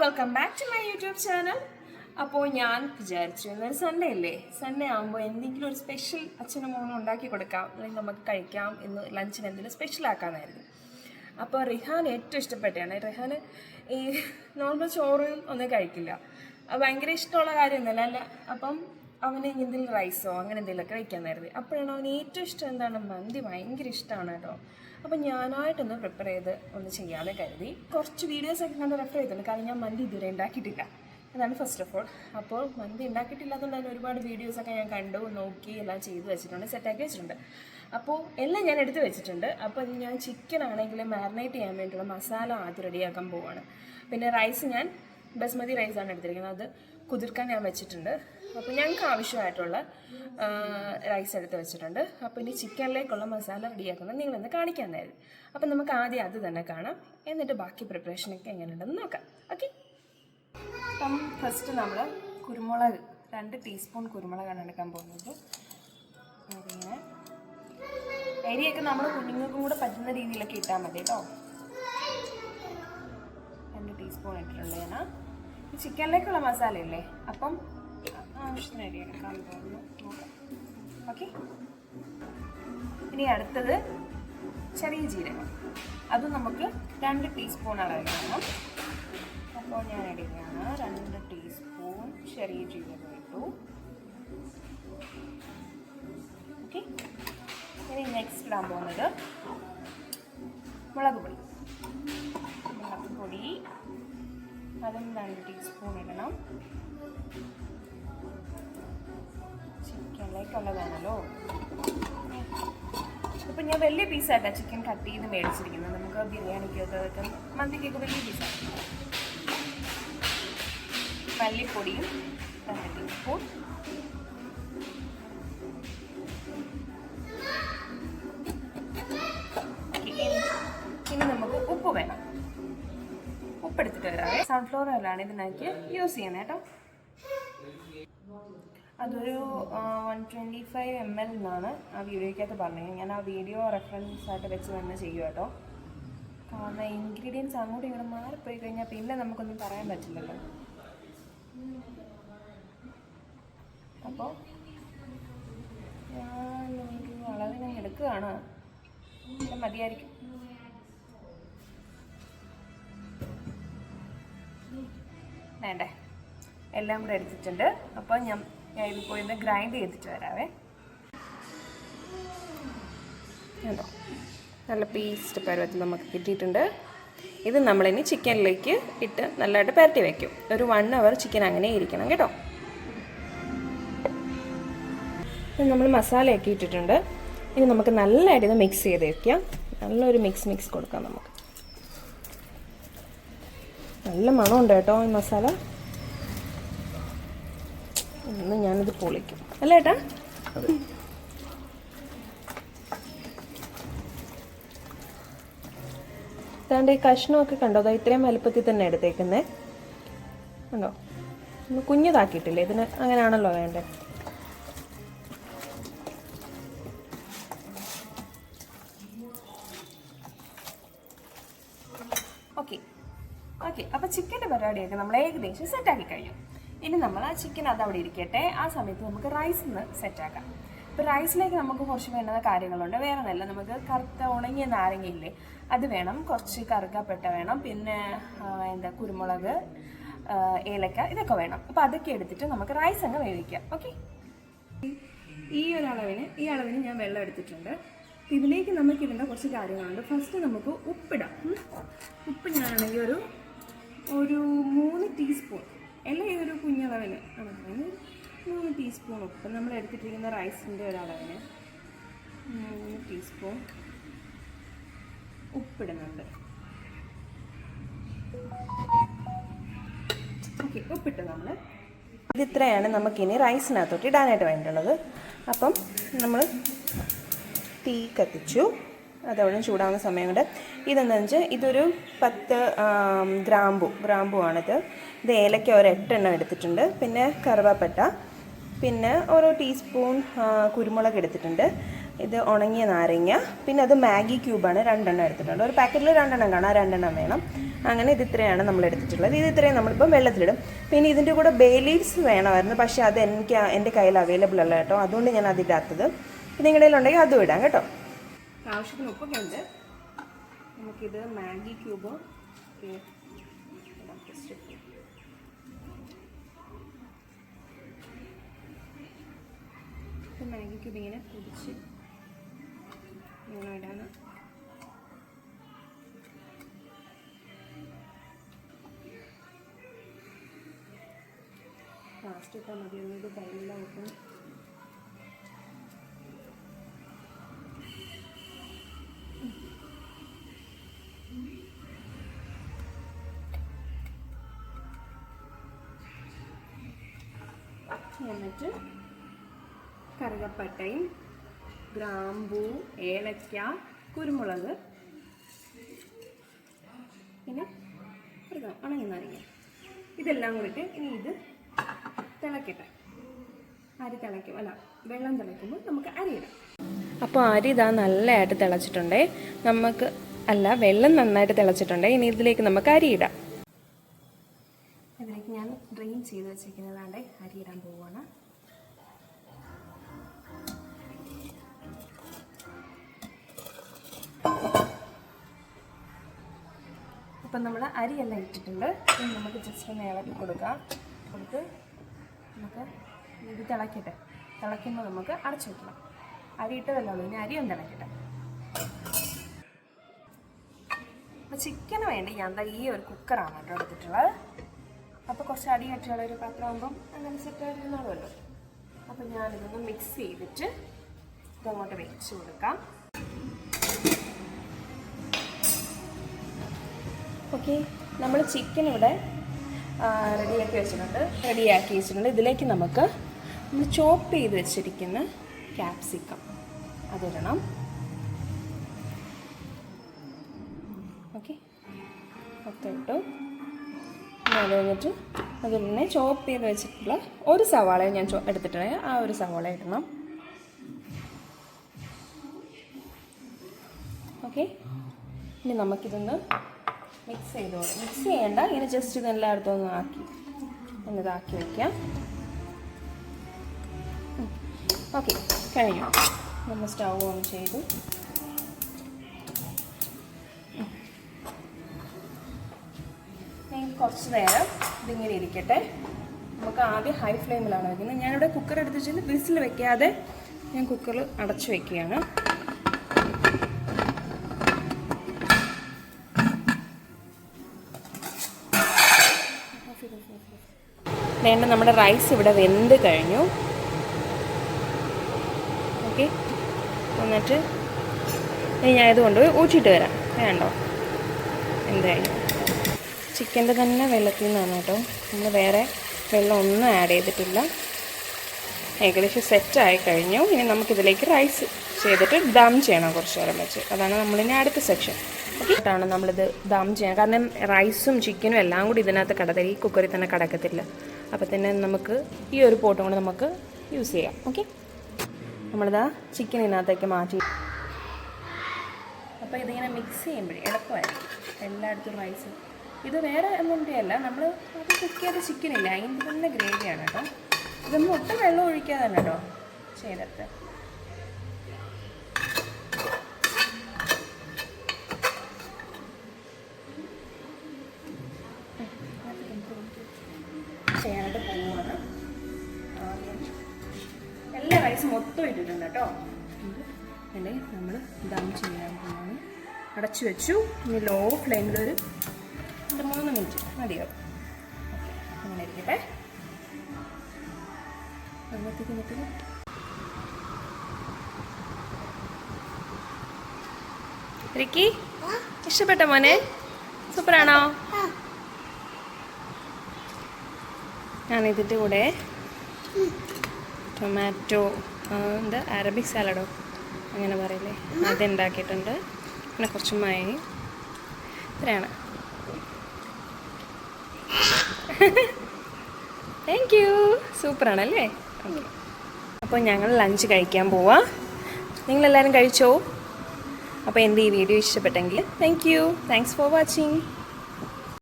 Welcome back to my YouTube channel. അപ്പോൾ ഞാൻ വിചാരിച്ചു ഇന്നൊരു സൺഡേ അല്ലേ, സൺഡേ ആകുമ്പോൾ എന്തെങ്കിലും ഒരു സ്പെഷ്യൽ അച്ഛനും മോനും ഉണ്ടാക്കി കൊടുക്കാം, അല്ലെങ്കിൽ നമുക്ക് കഴിക്കാം, ഇന്ന് ലഞ്ചിന് എന്തെങ്കിലും സ്പെഷ്യൽ ആക്കാനായിരുന്നു. അപ്പോൾ റിഹാൻ ഏറ്റവും ഇഷ്ടപ്പെട്ടാണ്. റിഹാൻ ഈ നോർമൽ ചോറും ഒന്നും കഴിക്കില്ല, ഭയങ്കര ഇഷ്ടമുള്ള കാര്യമൊന്നുമല്ല അല്ല. അപ്പം അവന് എന്തെങ്കിലും റൈസോ അങ്ങനെ എന്തെങ്കിലുമൊക്കെ വയ്ക്കാനായിരുന്നു. അപ്പോഴാണ് അവന് ഏറ്റവും ഇഷ്ടം എന്താണ്, മന്തി ഭയങ്കര ഇഷ്ടമാണ് കേട്ടോ. അപ്പം ഞാനായിട്ടൊന്ന് പ്രിപ്പയർ ചെയ്ത് ഒന്ന് ചെയ്യാതെ കരുതി. കുറച്ച് വീഡിയോസൊക്കെ കണ്ട് റെഫർ ചെയ്തിട്ടുണ്ട്, കാരണം ഞാൻ മന്തി ഇതുവരെ ഉണ്ടാക്കിയിട്ടില്ല. അതാണ് ഫസ്റ്റ് ഓഫ് ഓൾ. അപ്പോൾ മന്തി ഉണ്ടാക്കിയിട്ടില്ലാത്തതുകൊണ്ട് തന്നെ ഒരുപാട് വീഡിയോസൊക്കെ ഞാൻ കണ്ടു, നോക്കി, എല്ലാം ചെയ്ത് വെച്ചിട്ടുണ്ട്, സെറ്റാക്കി വെച്ചിട്ടുണ്ട്. അപ്പോൾ എല്ലാം ഞാൻ എടുത്ത് വെച്ചിട്ടുണ്ട്. അപ്പോൾ ഞാൻ ചിക്കൻ ആണെങ്കിൽ മാരിനേറ്റ് ചെയ്യാൻ വേണ്ടിയുള്ള മസാല ആദ്യം റെഡിയാക്കാൻ പോവുകയാണ്. പിന്നെ റൈസ് ഞാൻ ബസ്മതി റൈസാണ് എടുത്തിരിക്കുന്നത്, അത് കുതിർക്കാൻ ഞാൻ വെച്ചിട്ടുണ്ട്. അപ്പോൾ ഞങ്ങൾക്ക് ആവശ്യമായിട്ടുള്ള റൈസ് എടുത്ത് വെച്ചിട്ടുണ്ട്. അപ്പോൾ ഇനി ചിക്കനിലേക്കുള്ള മസാല റെഡിയാക്കുന്നത് നിങ്ങളൊന്ന് കാണിക്കാനായിരുന്നു. അപ്പം നമുക്ക് ആദ്യം അത് തന്നെ കാണാം, എന്നിട്ട് ബാക്കി പ്രിപ്പറേഷനൊക്കെ എങ്ങനെയുണ്ടെന്ന് നോക്കാം. ഓക്കെ. അപ്പം ഫസ്റ്റ് നമ്മൾ കുരുമുളക് 2 ടീസ്പൂൺ കുരുമുളകാണ് എടുക്കാൻ പോകുന്നത്. അതിങ്ങനെ അരിയൊക്കെ നമ്മൾ കുഞ്ഞുങ്ങൾക്കും കൂടെ പറ്റുന്ന രീതിയിലൊക്കെ ഇട്ടാൽ മതി കേട്ടോ. 2 ടീസ്പൂൺ ഇട്ടിട്ടുണ്ട് ഞാൻ. ചിക്കനിലേക്കുള്ള മസാലയല്ലേ, അപ്പം ആവശ്യത്തിന് അരി എടുക്കാൻ പോകുന്നു, നോക്കാം. ഓക്കെ. ഇനി അടുത്തത് ചെറിയ ജീരകം, അത് നമുക്ക് 2 ടീസ്പൂൺ അളവിൽ വേണം. അപ്പോൾ ഞാൻ ഇടുകയാണ് 2 ടീസ്പൂൺ ചെറിയ ജീരകം ഇട്ടു. ഓക്കെ. ഇനി നെക്സ്റ്റ് ഇടാൻ പോകുന്നത് മുളക് പൊടി. അതും 2 ടീസ്പൂൺ ഇടണം. ചിക്കനിലേക്കുള്ളതാണല്ലോ. ഇപ്പം ഞാൻ വലിയ പീസായിട്ടാണ് ചിക്കൻ കട്ട് ചെയ്ത് മേടിച്ചിരിക്കുന്നത്. നമുക്ക് ബിരിയാണിക്കൊക്കെ മന്തിക്കൊക്കെ വലിയ പീസാണ്. മല്ലിപ്പൊടിയും 2 ടീസ്പൂൺ. ഇനി നമുക്ക് ഉപ്പ് വേണം. ഉപ്പെടുത്തിട്ട് വരാവേ. സൺഫ്ലവർ ഓയിലാണ് ഇതിനകത്ത് യൂസ് ചെയ്യുന്നത് കേട്ടോ. അതൊരു 125 ml എന്നാണ് ആ വീഡിയോയ്ക്കകത്ത് പറഞ്ഞത്. ഞാൻ ആ വീഡിയോ റെഫറൻസ് ആയിട്ട് വെച്ച് തന്നെ ചെയ്യും കേട്ടോ. കാരണം ഇൻഗ്രീഡിയൻസ് അങ്ങോട്ടും ഇങ്ങോട്ട് മാറിപ്പോയി കഴിഞ്ഞാൽ പിന്നെ നമുക്കൊന്നും പറയാൻ പറ്റില്ലല്ലോ. അപ്പോൾ ഞാൻ അളവിനെ എടുക്കുകയാണ്, മതിയായിരിക്കും. വേണ്ടേ, എല്ലാം കൂടെ എടുത്തിട്ടുണ്ട്. അപ്പോൾ ഞാൻ ഇത് പോയി ഒന്ന് ഗ്രൈൻഡ് ചെയ്തിട്ട് വരാവേ. കണ്ടോ, നല്ല പേസ്റ്റ് പരുവത്തിൽ നമുക്ക് കിട്ടിയിട്ടുണ്ട്. ഇത് നമ്മളിനി ചിക്കനിലേക്ക് ഇട്ട് നല്ലതായിട്ട് പുരട്ടി വയ്ക്കും. ഒരു 1 hour ചിക്കൻ അങ്ങനെ ഇരിക്കണം കേട്ടോ. നമ്മൾ മസാലയൊക്കെ ഇട്ടിട്ടുണ്ട്. ഇനി നമുക്ക് നല്ലതായിട്ട് ഇത് മിക്സ് ചെയ്ത് വയ്ക്കാം. നല്ലൊരു മിക്സ് കൊടുക്കാം നമുക്ക്. നല്ല മണമുണ്ട് കേട്ടോ ഈ മസാല. ഇന്ന് ഞാനിത് പൊളിക്കും അല്ലേ ഏട്ടാ? താണ്ട് ഈ കഷ്ണമൊക്കെ കണ്ടോ, അതാ ഇത്രയും വലുപ്പത്തിൽ തന്നെ എടുത്തേക്കുന്നേ കണ്ടോ. കുഞ്ഞതാക്കിയിട്ടില്ലേ, ഇതിന് അങ്ങനെയാണല്ലോ വേണ്ടത്. ഓക്കെ. അപ്പോൾ ചിക്കൻ്റെ പരിപാടിയൊക്കെ നമ്മൾ ഏകദേശം സെറ്റാക്കി കഴിഞ്ഞു. ഇനി നമ്മൾ ആ ചിക്കൻ അതവിടെ ഇരിക്കട്ടെ. ആ സമയത്ത് നമുക്ക് റൈസ് ഒന്ന് സെറ്റാക്കാം. ഇപ്പോൾ റൈസിലേക്ക് നമുക്ക് കുറച്ച് വേണ്ടുന്ന കാര്യങ്ങളുണ്ട്. വേറെ നല്ല നമുക്ക് കറുത്ത ഉണങ്ങിയ നാരങ്ങയില്ലേ, അത് വേണം. കുറച്ച് കറുകപ്പട്ട വേണം. പിന്നെ കുരുമുളക്, ഏലക്ക, ഇതൊക്കെ വേണം. അപ്പോൾ അതൊക്കെ എടുത്തിട്ട് നമുക്ക് റൈസ് അങ്ങ് വേവിക്കാം. ഓക്കെ. ഈ അളവിന് ഞാൻ വെള്ളം എടുത്തിട്ടുണ്ട്. ഇതിലേക്ക് നമുക്ക് ഇടേണ്ട കുറച്ച് കാര്യങ്ങളുണ്ട്. ഫസ്റ്റ് നമുക്ക് ഉപ്പിടാം. ഉപ്പ് ഞാനാണെങ്കിൽ ഒരു 3 ടീസ്പൂൺ, അല്ലെങ്കിൽ ഒരു കുഞ്ഞളവിന് 3 ടീസ്പൂൺ ഉപ്പ്. നമ്മൾ എടുത്തിട്ടിരിക്കുന്ന റൈസിൻ്റെ ഒരളവിന് 3 ടീസ്പൂൺ ഉപ്പിടുന്നുണ്ട്. ഓക്കെ, ഉപ്പിട്ട് നമ്മൾ ഇതിത്രയാണ് നമുക്കിനി റൈസിനകത്തോട്ട് ഇടാനായിട്ട് വേണ്ടിയുള്ളത്. അപ്പം നമ്മൾ തീ കത്തിച്ചു, അതവിടെ ചൂടാവുന്ന സമയം കൊണ്ട് ഇതെന്താണെന്ന് വെച്ചാൽ ഇതൊരു 10 ഗ്രാമ്പുവാണിത്. ഇത് ഏലക്ക ഒരു 8 എണ്ണം എടുത്തിട്ടുണ്ട്. പിന്നെ കറുവാപ്പട്ട, പിന്നെ ഓരോ ടീസ്പൂൺ കുരുമുളക് എടുത്തിട്ടുണ്ട്. ഇത് ഉണങ്ങിയ നാരങ്ങ, പിന്നെ അത് മാഗി ക്യൂബാണ് 2 എടുത്തിട്ടുണ്ട്. ഒരു പാക്കറ്റിൽ 2 കാണാം, 2 വേണം. അങ്ങനെ ഇത് ഇത്രയാണ് നമ്മൾ എടുത്തിട്ടുള്ളത്. ഇത് ഇത്രയും നമ്മളിപ്പം വെള്ളത്തിലിടും. പിന്നെ ഇതിൻ്റെ കൂടെ ബേ ലീവ്സ് വേണമായിരുന്നു, പക്ഷേ അത് എൻ്റെ കയ്യിൽ അവൈലബിൾ അല്ല കേട്ടോ, അതുകൊണ്ട് ഞാൻ അതിടാത്തത്. നിങ്ങളുടെ കയ്യിലുണ്ടെങ്കിൽ അതും ഇടാം കേട്ടോ. ആവശ്യത്തിന് ഉപ്പൊക്കെ ഉണ്ട്. നമുക്കിത് മാഗി ക്യൂബ് മാഗി ക്യൂബ് ഇങ്ങനെ പൊടിച്ച് ഇങ്ങനെ ഇടാണ്. ഫാസ്റ്റ് ഇട്ടാൽ മതി, എന്നിട്ട് കയ്യിലെല്ലാം വെക്കും. എന്നിട്ട് കറുകപ്പട്ടയും ഗ്രാമ്പൂ, ഏലക്ക, കുരുമുളക്, പിന്നെ ഉണങ്ങി നാരങ്ങ, ഇതെല്ലാം കൂടിയിട്ട് ഇനി ഇത് തിളക്കട്ടെ. അരി തിളയ്ക്കും, അല്ല വെള്ളം തിളയ്ക്കുമ്പോൾ നമുക്ക് അരിയിടാം. അപ്പോൾ അരി ഇതാ നല്ലതായിട്ട് തിളച്ചിട്ടുണ്ടേ, നമുക്ക് അല്ല വെള്ളം നന്നായിട്ട് തിളച്ചിട്ടുണ്ടേ. ഇനി ഇതിലേക്ക് നമുക്ക് അരിയിടാം. ഇതിലേക്ക് ഞാൻ ഡ്രെയിൻ ചെയ്ത് വെച്ചിരിക്കുന്നതാണ്ട് അരിയിടാൻ പോവുകയാണ്. അപ്പം നമ്മൾ അരിയെല്ലാം ഇട്ടിട്ടുണ്ട്. ഇനി നമുക്ക് ജസ്റ്റ് ഒന്ന് ഇളക്കി കൊടുക്കാം. കൊടുത്ത് നമുക്ക് ഇത് തിളക്കട്ടെ. തിളയ്ക്കുമ്പോൾ നമുക്ക് അടച്ചു വയ്ക്കണം. അരി ഇട്ടതല്ലേ ഉള്ളൂ, ഇനി അരി ഒന്ന് തിളക്കട്ടെ. അപ്പോൾ ചിക്കന് വേണ്ടി ഞാൻ എന്താ ഈ ഒരു കുക്കറാണ് കേട്ടോ എടുത്തിട്ടുള്ളത്. അപ്പോൾ കുറച്ച് അടി കട്ടിയുള്ള ഒരു പാത്രമാകുമ്പം അങ്ങനെ സെറ്റായിരുന്നോളുമല്ലോ. അപ്പോൾ ഞാനിതൊന്ന് മിക്സ് ചെയ്തിട്ട് ഇതങ്ങോട്ട് വെച്ച് കൊടുക്കാം. ഓക്കെ, നമ്മൾ ചിക്കൻ ഇവിടെ റെഡിയാക്കി വെച്ചിട്ടുണ്ട്. ഇതിലേക്ക് നമ്മൾ ചോപ്പ് ചെയ്ത് വെച്ചിരിക്കുന്ന ക്യാപ്സിക്കം അതിടണം. ഓക്കെ, മൊത്തം ഇട്ടു. അത് കഴിഞ്ഞിട്ട് അതിൽ തന്നെ ചോപ്പ് ചെയ്ത് വെച്ചിട്ടുള്ള ഒരു സവാള ഞാൻ എടുത്തിട്ടുണ്ടെങ്കിൽ ആ ഒരു സവാള ഇടണം. ഓക്കെ, ഇനി നമുക്കിതൊന്ന് മിക്സ് ചെയ്യണ്ട, ഇങ്ങനെ ജസ്റ്റ് ഇത് എല്ലായിടത്തും ഒന്ന് ഇതാക്കി വയ്ക്കാം. ഓക്കെ, കഴിഞ്ഞു. നമ്മൾ സ്റ്റൗ ഓൺ ചെയ്തു. കുറച്ച് നേരം ഇതിങ്ങനെ ഇരിക്കട്ടെ. നമുക്ക് ആദ്യം ഹൈ ഫ്ലെയിമിലാണ് വയ്ക്കുന്നത്. ഞാനിവിടെ കുക്കർ എടുത്ത് വെച്ചാൽ വിസിൽ വെക്കാതെ ഞാൻ കുക്കറിൽ അടച്ചു വയ്ക്കുകയാണ്. വേണ്ട, നമ്മുടെ റൈസ് ഇവിടെ വെന്ത് കഴിഞ്ഞു. ഓക്കെ, എന്നിട്ട് ഇനി ഞാൻ ഇതുകൊണ്ട് ഊറ്റിയിട്ട് വരാം. വേണ്ടോ, എന്തായാലും ചിക്കൻ്റെ തന്നെ വെള്ളത്തിൽ നിന്നാണ് കേട്ടോ, നമ്മൾ വേറെ വെള്ളം ഒന്നും ആഡ് ചെയ്തിട്ടില്ല. ഏകദേശം സെറ്റായി കഴിഞ്ഞു. ഇനി നമുക്കിതിലേക്ക് റൈസ് ചെയ്തിട്ട് ദം ചെയ്യണം കുറച്ച് നേരം വെച്ച്. അതാണ് നമ്മളിനി അടുത്ത സെക്ഷൻ. ഓക്കെ, ാണ് നമ്മളിത് ദം ചെയ്യണം. കാരണം റൈസും ചിക്കനും എല്ലാം കൂടി ഇതിനകത്ത് കടത്തില്ല, ഈ കുക്കറിൽ തന്നെ കടക്കത്തില്ല. അപ്പോൾ തന്നെ നമുക്ക് ഈ ഒരു പോട്ടും കൊണ്ട് നമുക്ക് യൂസ് ചെയ്യാം. ഓക്കെ, നമ്മളിതാ ചിക്കൻ ഇതിനകത്തേക്ക് മാറ്റി. അപ്പോൾ ഇതിങ്ങനെ മിക്സ് ചെയ്യുമ്പോഴേ എളുപ്പമായിരിക്കും എല്ലായിടത്തും റൈസ്. ഇത് വേറെ ഒന്നുകൊണ്ടല്ല, നമ്മൾ അത് കുക്ക് ചെയ്ത ചിക്കനില്ല, അതിൻ്റെ തന്നെ ഗ്രേവിയാണ് കേട്ടോ. ഇതൊന്നും ഒട്ടും വെള്ളം ഒഴിക്കാതെ തന്നെ കേട്ടോ ചെയ്തിട്ട്. ചെയ്യാനായിട്ട് പോവുകയാണ്. എല്ലാ റൈസും മൊത്തം ഇട്ടിട്ടുണ്ട് കേട്ടോ. അല്ലേ നമ്മൾ ദം ചെയ്യാൻ പോവാണ്. അടച്ചു വെച്ചു. ഇനി ലോ ഫ്ലെയിമിലൊരു 3 മിനിറ്റ് മതിയോ? അങ്ങനെ ഇരിക്കട്ടെ. റിക്കി, ഇഷ്ടപ്പെട്ട മോനെ? സൂപ്പറാണോ? ഞാനിതിൻ്റെ കൂടെ ടൊമാറ്റോ എന്താ അറബിക് സാലഡോ അങ്ങനെ പറയില്ലേ, അതുണ്ടാക്കിയിട്ടുണ്ട്. പിന്നെ കുറച്ച് മൈനി. ഇത്രയാണ്. Thank you. സൂപ്പറാണല്ലേ? ഓക്കെ, അപ്പോൾ ഞങ്ങൾ ലഞ്ച് കഴിക്കാൻ പോവാം. നിങ്ങളെല്ലാവരും കഴിച്ചോ? അപ്പോൾ എൻ്റെ ഈ വീഡിയോ ഇഷ്ടപ്പെട്ടെങ്കിൽ താങ്ക്സ് ഫോർ വാച്ചിങ്.